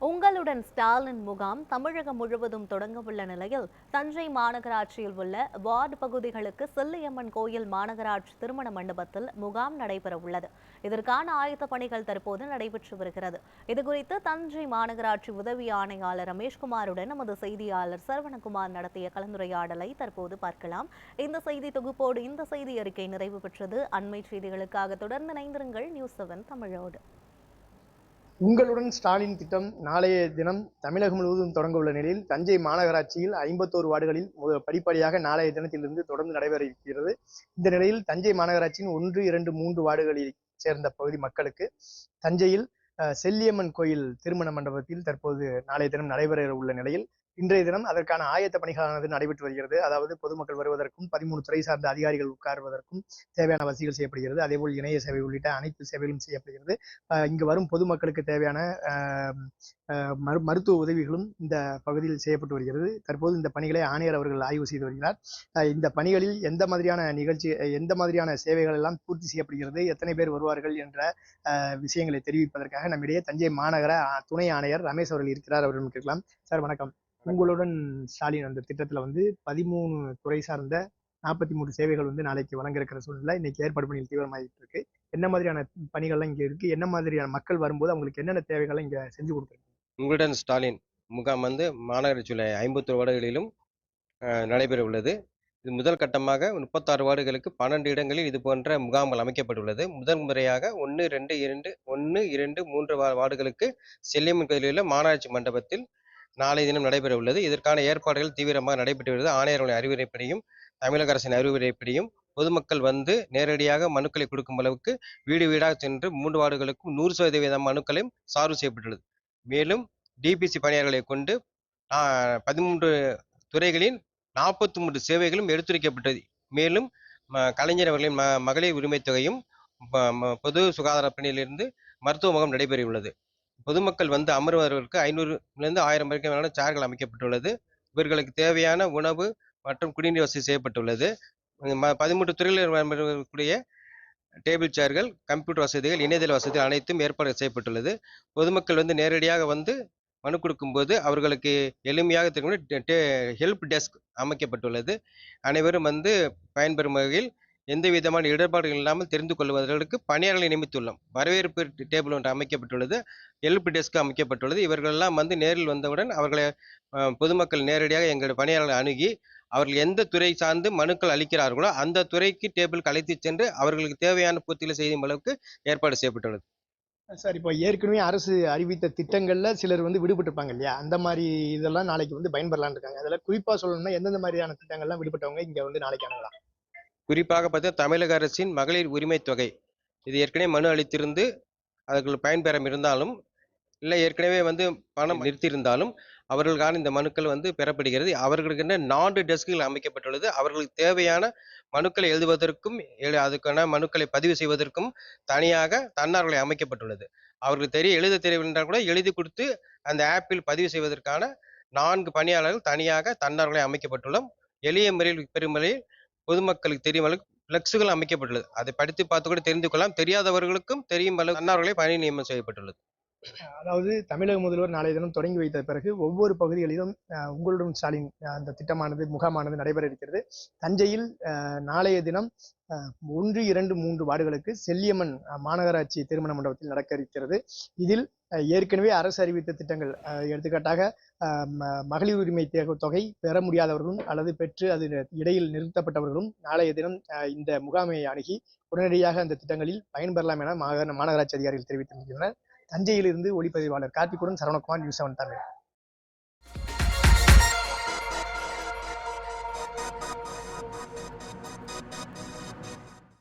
உங்களுடன் ஸ்டாலின் முகாம் தமிழகம் முழுவதும் தொடங்கவுள்ள நிலையில் தஞ்சை மாநகராட்சியில் உள்ள வார்டு பகுதிகளுக்கு செல்லியம்மன் கோயில் மாநகராட்சி திருமண மண்டபத்தில் முகாம் நடைபெறவுள்ளது. இதற்கான ஆயத்த பணிகள் தற்போது நடைபெற்று வருகிறது. இதுகுறித்து தஞ்சை மாநகராட்சி உதவி ஆணையாளர் ரமேஷ்குமாருடன் நமது செய்தியாளர் சரவணகுமார் நடத்திய கலந்துரையாடலை தற்போது பார்க்கலாம். இந்த செய்தி தொகுப்போடு இந்த செய்தி அறிக்கை நிறைவு பெற்றது. அண்மை செய்திகளுக்காக தொடர்ந்து இணைந்திருங்கள் நியூஸ்7 தமிழோடு. உங்களுடன் ஸ்டாலின் திட்டம் நாளைய தினம் தமிழகம் முழுவதும் தொடங்க உள்ள நிலையில் தஞ்சை மாநகராட்சியில் 51 வார்டுகளில் படிப்படியாக நாளைய தினத்திலிருந்து தொடர்ந்து நடைபெற இருக்கிறது. இந்த நிலையில் தஞ்சை மாநகராட்சியின் 1, 2, 3 வார்டுகளில் சேர்ந்த பகுதி மக்களுக்கு தஞ்சையில் செல்லியம்மன் கோயில் திருமண மண்டபத்தில் தற்போது நாளைய தினம் நடைபெற உள்ள நிலையில் இன்றைய தினம் அதற்கான ஆயத்த பணிகளானது நடைபெற்று வருகிறது. அதாவது பொதுமக்கள் வருவதற்கும் 13 துறை சார்ந்த அதிகாரிகள் உட்காருவதற்கும் தேவையான வசதிகள் செய்யப்படுகிறது. அதேபோல் இணைய சேவை உள்ளிட்ட அனைத்து சேவைகளும் செய்யப்படுகிறது. இங்கு வரும் பொதுமக்களுக்கு தேவையான மருத்துவ உதவிகளும் இந்த பகுதியில் செய்யப்பட்டு வருகிறது. தற்போது இந்த பணிகளை ஆணையர் அவர்கள் ஆய்வு செய்து வருகிறார். இந்த பணிகளில் எந்த மாதிரியான சேவைகள் எல்லாம் பூர்த்தி செய்யப்படுகிறது, எத்தனை பேர் வருவார்கள் என்ற விஷயங்களை தெரிவிப்பதற்காக நம்மிடையே தஞ்சை மாநகர துணை ஆணையர் ரமேஷ் அவர்கள் இருக்கிறார். அவர்கள் கேட்கலாம். சார் வணக்கம். உங்களுடன் ஸ்டாலின் அந்த திட்டத்துல 13 துறை சார்ந்த 43 சேவைகள் நாளைக்கு வழங்க இருக்கிற சூழ்நிலை இன்னைக்கு ஏற்பாடு பணிகள் தீவிரமாகிட்டு இருக்கு. என்ன மாதிரியான பணிகள்லாம் இங்க இருக்கு, என்ன மாதிரியான மக்கள் வரும்போது அவங்களுக்கு என்னென்ன தேவைகளை இங்க செஞ்சு கொடுத்துருக்கு? உங்களுடன் ஸ்டாலின் முகாம் மாநகராட்சியில் 51 வார்டுகளிலும் நடைபெற உள்ளது. இது முதல் கட்டமாக 36 வார்டுகளுக்கு 12 இடங்களில் இது போன்ற முகாம்கள் அமைக்கப்பட்டுள்ளது. முதல் முறையாக 1, 2, 3 வார்டுகளுக்கு செல்லியம்மன் கோயிலில் மாநகராட்சி மண்டபத்தில் நாளை தினம் நடைபெற உள்ளது. இதற்கான ஏற்பாடுகள் தீவிரமாக நடைபெற்று வருகிறது. ஆணையர்களின் அறிவுரைப்படியும் தமிழக அரசின் அறிவுரைப்படியும் பொதுமக்கள் நேரடியாக மனுக்களை கொடுக்கும் அளவுக்கு வீடு வீடாக சென்று 3 வார்டுகளுக்கும் 100% மனுக்களையும் சார்பு செய்யப்பட்டுள்ளது. மேலும் டிபிசி பணியாளர்களை கொண்டு 13 துறைகளின் 43 சேவைகளும் எடுத்துரைக்கப்பட்டது. மேலும் கலைஞர் அவர்களின் மகளிர் உரிமை தொகையும் பொது சுகாதார பணியிலிருந்து மருத்துவ முகாம் நடைபெறவுள்ளது. பொதுமக்கள் அமர்வதற்கு 500லிருந்து 1000 வரைக்கும் சேர்கள் அமைக்கப்பட்டுள்ளது. இவர்களுக்கு தேவையான உணவு மற்றும் குடிநீர் வசதி செய்யப்பட்டுள்ளது. 13 துறைகளில் கூடிய டேபிள் சேர்கள், கம்ப்யூட்டர் வசதிகள், இணையதள வசதிகள் அனைத்தும் ஏற்பாடு செய்யப்பட்டுள்ளது. பொதுமக்கள் நேரடியாக மனு கொடுக்கும்போது அவர்களுக்கு எளிமையாக ஹெல்ப் டெஸ்க் அமைக்கப்பட்டுள்ளது. அனைவரும் பயன்பெறும் வகையில் எந்த விதமான இடர்பாடுகள் இல்லாமல் தெரிந்து கொள்வதற்கு பணியாளர்களை நியமித்துள்ளோம். வரவேற்பு டேபிள் ஒன்று அமைக்கப்பட்டுள்ளது. ஹெல்ப் டெஸ்க் அமைக்கப்பட்டுள்ளது. இவர்களெல்லாம் நேரில் வந்தவுடன் அவர்களை பொதுமக்கள் நேரடியாக எங்கள் பணியாளர்களை அணுகி அவர்கள் எந்த துறை சார்ந்து மனுக்கள் அளிக்கிறார்களோ அந்த துறைக்கு டேபிளுக்கு அழைத்து சென்று அவர்களுக்கு தேவையான பூர்த்திகளை செய்யும் அளவுக்கு ஏற்பாடு செய்யப்பட்டுள்ளது. சார், இப்போ ஏற்கனவே அரசு அறிவித்த திட்டங்கள்ல சிலர் விடுபட்டிருப்பாங்க இல்லையா, அந்த மாதிரி இதெல்லாம் நாளைக்கு பயன்பெறலான்னு இருக்காங்க. அதெல்லாம் குறிப்பா சொல்லணும்னா எந்தெந்த மாதிரியான திட்டங்கள்லாம் விடுபட்டவங்க இங்க நாளைக்கு அணுகலாம்? குறிப்பாக தமிழக அரசின் மகளிர் உரிமை தொகை இது ஏற்கனவே மனு அளித்திருந்து அவர்கள் பயன்பெறம் இருந்தாலும் இல்லை ஏற்கனவே பணம் நிறுத்தியிருந்தாலும் அவர்களுக்கான இந்த மனுக்கள் பெறப்படுகிறது. அவர்களுக்கு 4 டெஸ்குகள் அமைக்கப்பட்டுள்ளது. அவர்களுக்கு தேவையான மனுக்களை எழுதுவதற்கும் அதுக்கான மனுக்களை பதிவு செய்வதற்கும் தனியாக தன்னார்வலை அமைக்கப்பட்டுள்ளது. அவர்களுக்கு எழுத தெரியவில்லை கூட எழுதி கொடுத்து அந்த ஆப்பில் பதிவு செய்வதற்கான 4 பணியாளர்கள் தனியாக தன்னார்வலை அமைக்கப்பட்டுள்ளோம். எளிய முறையில் பெருமுறையில் பொதுமக்களுக்கு தெரியும் அளவுக்கு பிளக்ஸுகள் அமைக்கப்பட்டுள்ளது. அதை படித்து பார்த்து கூட தெரிந்து கொள்ளலாம். தெரியாதவர்களுக்கும் தெரியும் அளவு தன்னார்வலை பணி நியமனம் செய்யப்பட்டுள்ளது. அதாவது தமிழக முதல்வர் நாளைய தினம் தொடங்கி வைத்த பிறகு ஒவ்வொரு பகுதிகளிலும் உங்களுடன் ஸ்டாலின் அந்த திட்டமானது முகாமானது நடைபெற இருக்கிறது. தஞ்சையில் நாளைய தினம் 1, 2, 3 வார்டுகளுக்கு செல்லியம்மன் மாநகராட்சி திருமண மண்டபத்தில் நடக்க இருக்கிறது. இதில் ஏற்கனவே அரசு அறிவித்த திட்டங்கள், எடுத்துக்காட்டாக மகளிர் உரிமை தொகை பெற முடியாதவர்களும் அல்லது பெற்று அது இடையில் நிறுத்தப்பட்டவர்களும் நாளைய தினம் இந்த முகாமை அணுகி உடனடியாக அந்த திட்டங்களில் பயன்பெறலாம் என மாநகராட்சி அதிகாரிகள் தெரிவித்திருக்கின்றனர். தஞ்சையிலிருந்து ஒளிப்பதிவாளர் கார்த்திக்குடன் சரவணகுமார், நியூஸ்7 தமிழ்.